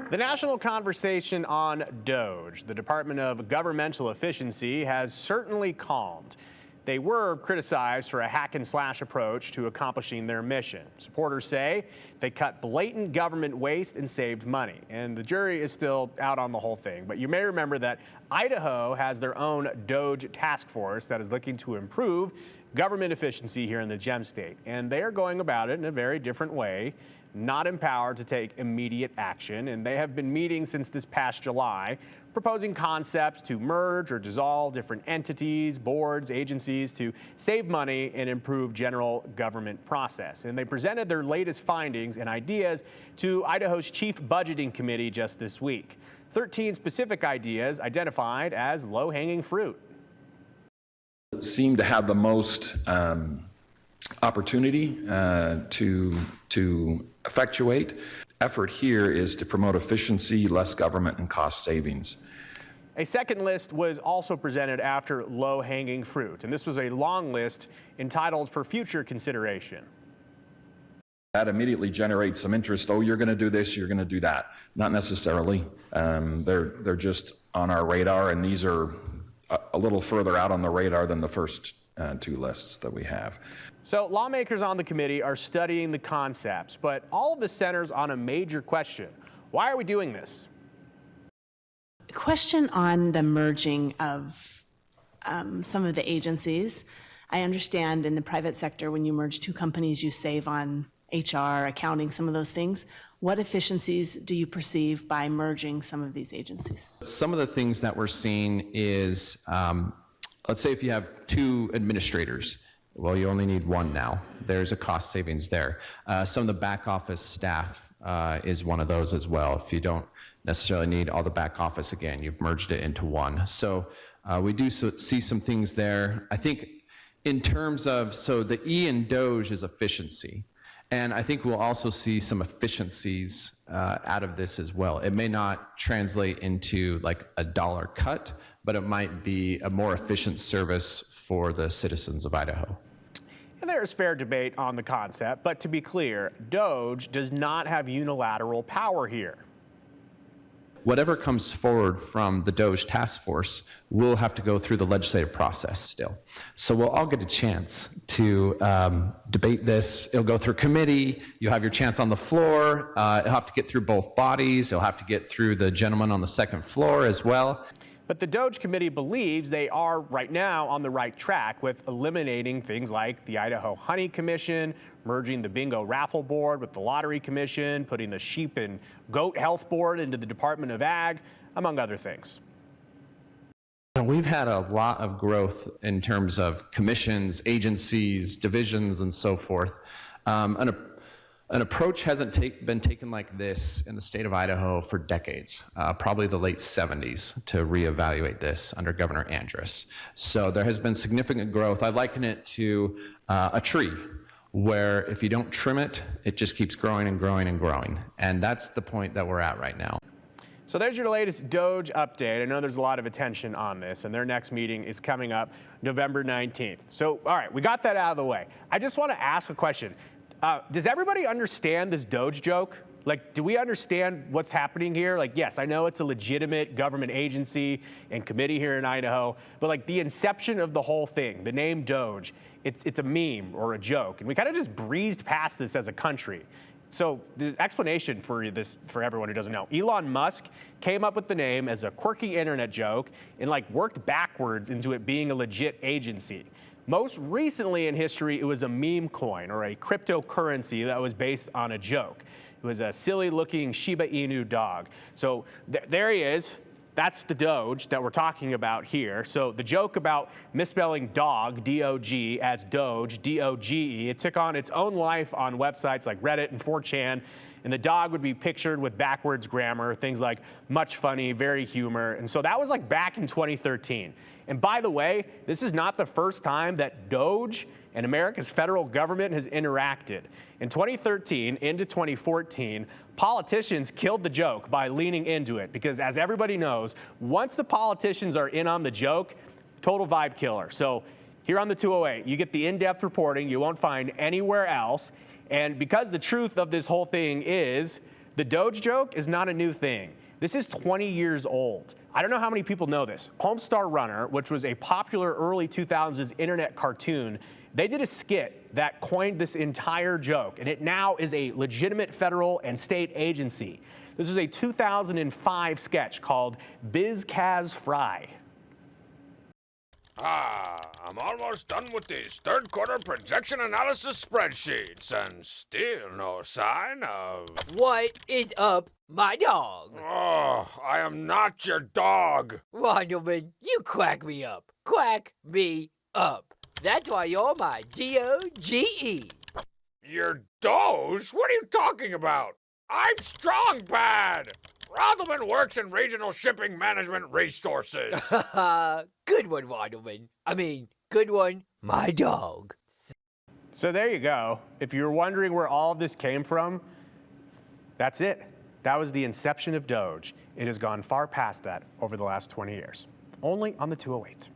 The national conversation on DOGE, the Department of Governmental Efficiency, has certainly calmed. They were criticized for a hack and slash approach to accomplishing their mission. Supporters say they cut blatant government waste and saved money. And the jury is still out on the whole thing. But you may remember that Idaho has their own DOGE task force that is looking to improve government efficiency here in the Gem State. And they are going about it in a very different way, not empowered to take immediate action. And they have been meeting since this past July, proposing concepts to merge or dissolve different entities, boards, agencies to save money and improve general government process. And they presented their latest findings and ideas to Idaho's Chief Budgeting Committee just this week. 13 specific ideas identified as low-hanging fruit. It seemed to have the most opportunity to effectuate. Effort here is to promote efficiency, less government, and cost savings. A second list was also presented after low-hanging fruit, and this was a long list entitled "For Future Consideration." That immediately generates some interest. Oh, you're going to do this, you're going to do that. Not necessarily. They're just on our radar, and these are a little further out on the radar than the first two lists that we have. So lawmakers on the committee are studying the concepts, but all of this centers on a major question. Why are we doing this? A question on the merging of some of the agencies. I understand in the private sector, when you merge two companies, you save on HR, accounting, some of those things. What efficiencies do you perceive by merging some of these agencies? Some of the things that we're seeing is, let's say if you have two administrators, well, you only need one now. There's a cost savings there. Some of the back office staff is one of those as well. If you don't necessarily need all the back office again, you've merged it into one. So we do see some things there. I think in terms of, so the E in DOGE is efficiency. And I think we'll also see some efficiencies out of this as well. It may not translate into like a dollar cut, but it might be a more efficient service for the citizens of Idaho. And there is fair debate on the concept, but to be clear, DOGE does not have unilateral power here. Whatever comes forward from the DOGE task force will have to go through the legislative process still. So we'll all get a chance to debate this. It'll go through committee. You'll have your chance on the floor. It'll have to get through both bodies. It'll have to get through the gentleman on the second floor as well. But the DOGE committee believes they are right now on the right track with eliminating things like the Idaho Honey Commission, merging the Bingo Raffle Board with the Lottery Commission, putting the Sheep and Goat Health Board into the Department of Ag, among other things. We've had a lot of growth in terms of commissions, agencies, divisions, and so forth. An approach hasn't been taken like this in the state of Idaho for decades, probably the late 70s, to reevaluate this under Governor Andrus. So there has been significant growth. I liken it to a tree, where if you don't trim it, it just keeps growing and growing and growing. And that's the point that we're at right now. So there's your latest DOGE update. I know there's a lot of attention on this, and their next meeting is coming up November 19th. So, all right, we got that out of the way. I just want to ask a question. Does everybody understand this DOGE joke? Like, do we understand what's happening here? Like, yes, I know it's a legitimate government agency and committee here in Idaho, but like the inception of the whole thing, the name DOGE, it's a meme or a joke, and we kind of just breezed past this as a country. So the explanation for this, for everyone who doesn't know, Elon Musk came up with the name as a quirky internet joke and like worked backwards into it being a legit agency. Most recently in history, it was a meme coin or a cryptocurrency that was based on a joke. It was a silly-looking Shiba Inu dog. So there he is. That's the DOGE that we're talking about here. So the joke about misspelling dog, D-O-G, as DOGE, D-O-G-E, it took on its own life on websites like Reddit and 4chan, and the dog would be pictured with backwards grammar, things like much funny, very humor. And so that was like back in 2013. And by the way, this is not the first time that DOGE and America's federal government has interacted. In 2013 into 2014, politicians killed the joke by leaning into it because, as everybody knows, once the politicians are in on the joke, total vibe killer. So here on the 208, you get the in-depth reporting you won't find anywhere else. And because the truth of this whole thing is The Doge joke is not a new thing. This is 20 years old. I don't know how many people know this. Homestar Runner, which was a popular early 2000s internet cartoon, they did a skit that coined this entire joke, and it now is a legitimate federal and state agency. This is a 2005 sketch called Biz Kaz Fry. I'm almost done with these third quarter projection analysis spreadsheets, and still no sign of... What is up, my dog? Oh, I am not your dog. Wonderman, you quack me up. Quack me up. That's why you're my DOGE. Your Doge? What are you talking about? I'm Strong Bad. Rondleman works in regional shipping management resources. Good one, Wonderman. I mean, good one, my dog. So there you go. If you're wondering where all of this came from, that's it. That was the inception of Doge. It has gone far past that over the last 20 years. Only on the 208.